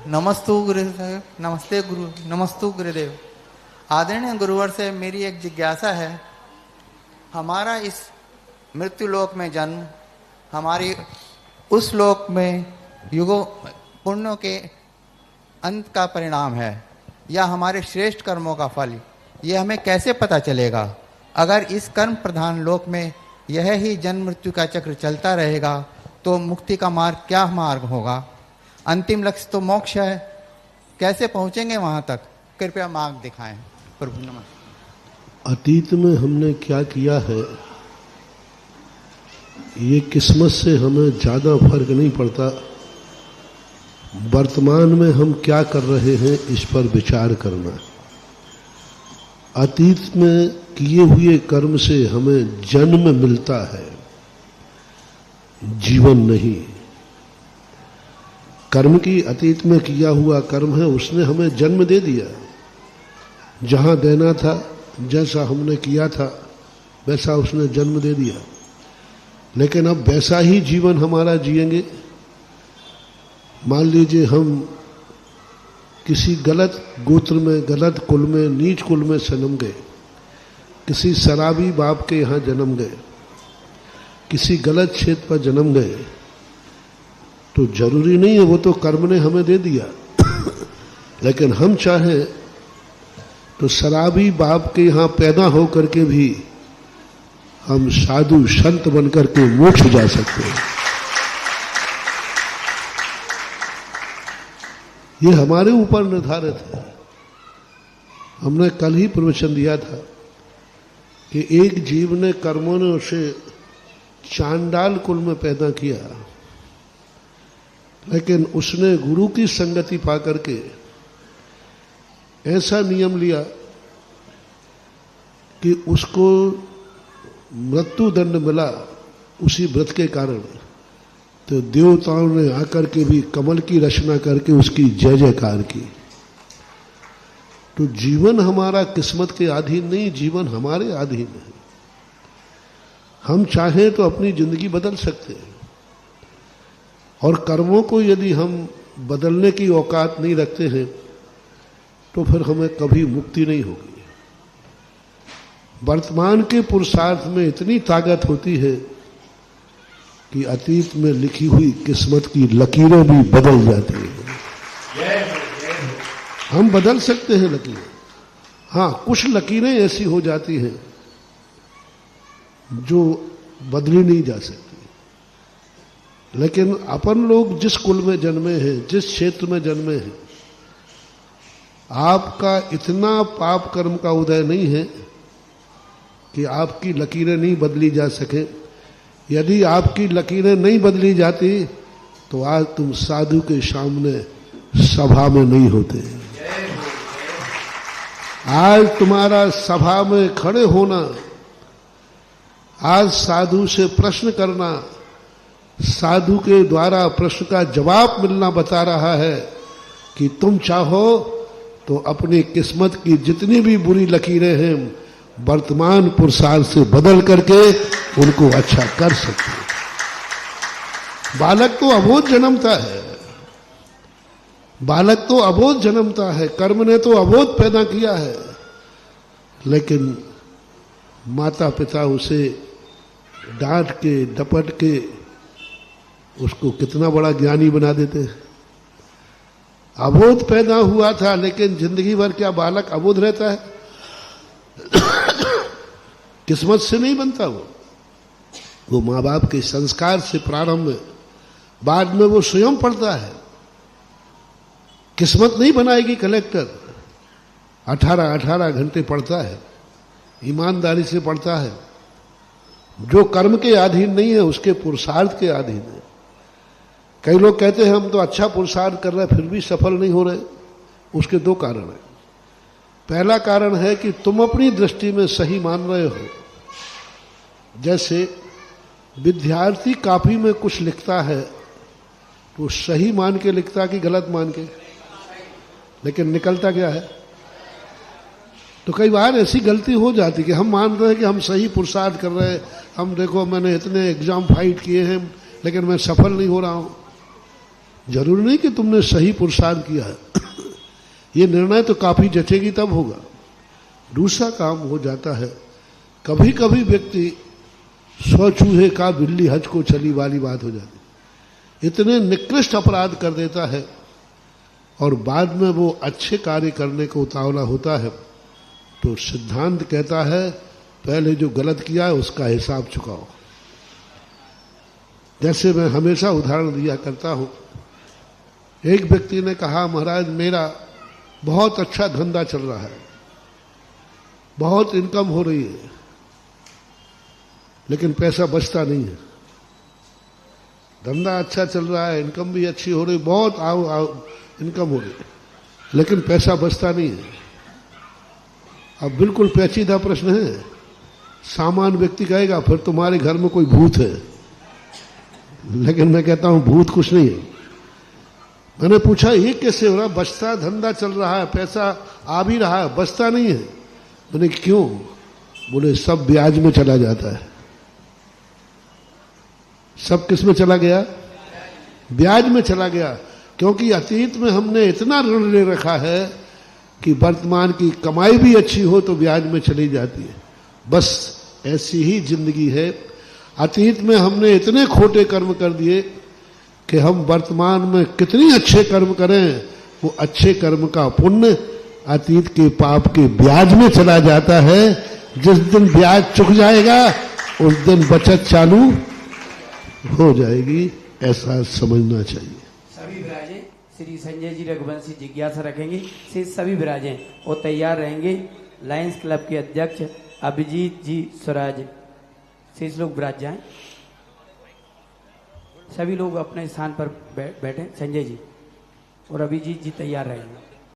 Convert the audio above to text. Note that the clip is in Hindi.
नमस्तु गुरुदेव। नमस्ते गुरु। नमस्तु गुरुदेव। आदरणीय गुरुवर से मेरी एक जिज्ञासा है। हमारा इस मृत्यु लोक में जन्म हमारी उस लोक में युगों पुण्यों के अंत का परिणाम है या हमारे श्रेष्ठ कर्मों का फल, ये हमें कैसे पता चलेगा? अगर इस कर्म प्रधान लोक में यह ही जन्म मृत्यु का चक्र चलता रहेगा तो मुक्ति का मार्ग क्या मार्ग होगा? अंतिम लक्ष्य तो मोक्ष है, कैसे पहुंचेंगे वहां तक? कृपया मार्ग दिखाएं प्रभु। नमस्कार। अतीत में हमने क्या किया है ये किस्मत से हमें ज़्यादा फर्क नहीं पड़ता। वर्तमान में हम क्या कर रहे हैं इस पर विचार करना। अतीत में किए हुए कर्म से हमें जन्म मिलता है, जीवन नहीं। कर्म की अतीत में किया हुआ कर्म है, उसने हमें जन्म दे दिया। जहां देना था, जैसा हमने किया था वैसा उसने जन्म दे दिया। लेकिन अब वैसा ही जीवन हमारा जिएंगे। मान लीजिए हम किसी गलत गोत्र में, गलत कुल में, नीच कुल में जन्म गए, किसी शराबी बाप के यहाँ जन्म गए, किसी गलत क्षेत्र पर जन्म गए, तो जरूरी नहीं है, वो तो कर्म ने हमें दे दिया। लेकिन हम चाहें तो शराबी बाप के यहाँ पैदा होकर के भी हम साधु संत बनकर के मोक्ष जा सकते हैं। ये हमारे ऊपर निर्धारित है। हमने कल ही प्रवचन दिया था कि एक जीव ने कर्मों ने उसे चांडाल कुल में पैदा किया, लेकिन उसने गुरु की संगति पाकर के ऐसा नियम लिया कि उसको मृत्यु दंड मिला उसी व्रत के कारण। तो देवताओं ने आकर के भी कमल की रचना करके उसकी जय जयकार की। तो जीवन हमारा किस्मत के अधीन नहीं, जीवन हमारे अधीन है। हम चाहें तो अपनी जिंदगी बदल सकते हैं, और कर्मों को यदि हम बदलने की औकात नहीं रखते हैं तो फिर हमें कभी मुक्ति नहीं होगी। वर्तमान के पुरुषार्थ में इतनी ताकत होती है कि अतीत में लिखी हुई किस्मत की लकीरें भी बदल जाती हैं। हम बदल सकते हैं लकीरें। हाँ, कुछ लकीरें ऐसी हो जाती हैं जो बदली नहीं जा सकती। लेकिन अपन लोग जिस कुल में जन्मे हैं, जिस क्षेत्र में जन्मे हैं, आपका इतना पाप कर्म का उदय नहीं है कि आपकी लकीरें नहीं बदली जा सके। यदि आपकी लकीरें नहीं बदली जाती तो आज तुम साधु के सामने सभा में नहीं होते। आज तुम्हारा सभा में खड़े होना, आज साधु से प्रश्न करना, साधु के द्वारा प्रश्न का जवाब मिलना बता रहा है कि तुम चाहो तो अपनी किस्मत की जितनी भी बुरी लकीरें हैं वर्तमान पुरुषार्थ से बदल करके उनको अच्छा कर सकते हैं। बालक तो अबोध जन्मता है, बालक तो अबोध जन्मता है, कर्म ने तो अबोध पैदा किया है, लेकिन माता पिता उसे डांट के डपट के उसको कितना बड़ा ज्ञानी बना देते हैं। अबोध पैदा हुआ था, लेकिन जिंदगी भर क्या बालक अबोध रहता है? किस्मत से नहीं बनता वो माँ बाप के संस्कार से प्रारंभ में, बाद में वो स्वयं पढ़ता है। किस्मत नहीं बनाएगी कलेक्टर। 18 घंटे पढ़ता है, ईमानदारी से पढ़ता है। जो कर्म के अधीन नहीं है उसके पुरुषार्थ के अधीन है। कई लोग कहते हैं हम तो अच्छा पुरुषार्थ कर रहे हैं फिर भी सफल नहीं हो रहे। उसके दो कारण हैं। पहला कारण है कि तुम अपनी दृष्टि में सही मान रहे हो। जैसे विद्यार्थी कॉपी में कुछ लिखता है तो सही मान के लिखता कि गलत मान के, लेकिन निकलता क्या है? तो कई बार ऐसी गलती हो जाती कि हम मान रहे हैं कि हम सही पुरुषार्थ कर रहे हैं, हम देखो मैंने इतने एग्जाम फाइट किए हैं लेकिन मैं सफल नहीं हो रहा हूं। जरूरी नहीं कि तुमने सही पुरुषार्थ किया है। ये निर्णय तो काफी जचेगी तब होगा। दूसरा काम हो जाता है, कभी कभी व्यक्ति सौ चूहे का बिल्ली हज को चली वाली बात हो जाती, इतने निकृष्ट अपराध कर देता है और बाद में वो अच्छे कार्य करने को उतावला होता है, तो सिद्धांत कहता है पहले जो गलत किया है उसका हिसाब चुकाओ। जैसे मैं हमेशा उदाहरण दिया करता हूं, एक व्यक्ति ने कहा महाराज मेरा बहुत अच्छा धंधा चल रहा है, बहुत इनकम हो रही है, लेकिन पैसा बचता नहीं है। धंधा अच्छा चल रहा है, इनकम भी अच्छी हो रही, बहुत आओ इनकम हो रही, लेकिन पैसा बचता नहीं है। अब बिल्कुल पेचीदा प्रश्न है। सामान्य व्यक्ति कहेगा फिर तुम्हारे घर में कोई भूत है, लेकिन मैं कहता हूं भूत कुछ नहीं है। मैंने पूछा ये कैसे हो रहा, बचता धंधा चल रहा है, पैसा आ भी रहा है, बचता नहीं है। मैंने क्यों? बोले सब ब्याज में चला जाता है। सब किस में चला गया? ब्याज में चला गया। क्योंकि अतीत में हमने इतना ऋण ले रखा है कि वर्तमान की कमाई भी अच्छी हो तो ब्याज में चली जाती है। बस ऐसी ही जिंदगी है। अतीत में हमने इतने खोटे कर्म कर दिए कि हम वर्तमान में कितनी अच्छे कर्म करें, वो अच्छे कर्म का पुण्य अतीत के पाप के ब्याज में चला जाता है। जिस दिन ब्याज चुक जाएगा उस दिन बचत चालू हो जाएगी, ऐसा समझना चाहिए। सभी विराजे श्री संजय जी रघुवंशी जिज्ञासा रखेंगे। से सभी विराजे वो तैयार रहेंगे। लायंस क्लब के अध्यक्ष अभिजीत जी स्वराज शेष लोग विराज जाएं। सभी लोग अपने स्थान पर बैठे। संजय जी और अभिजीत जी तैयार रहेंगे।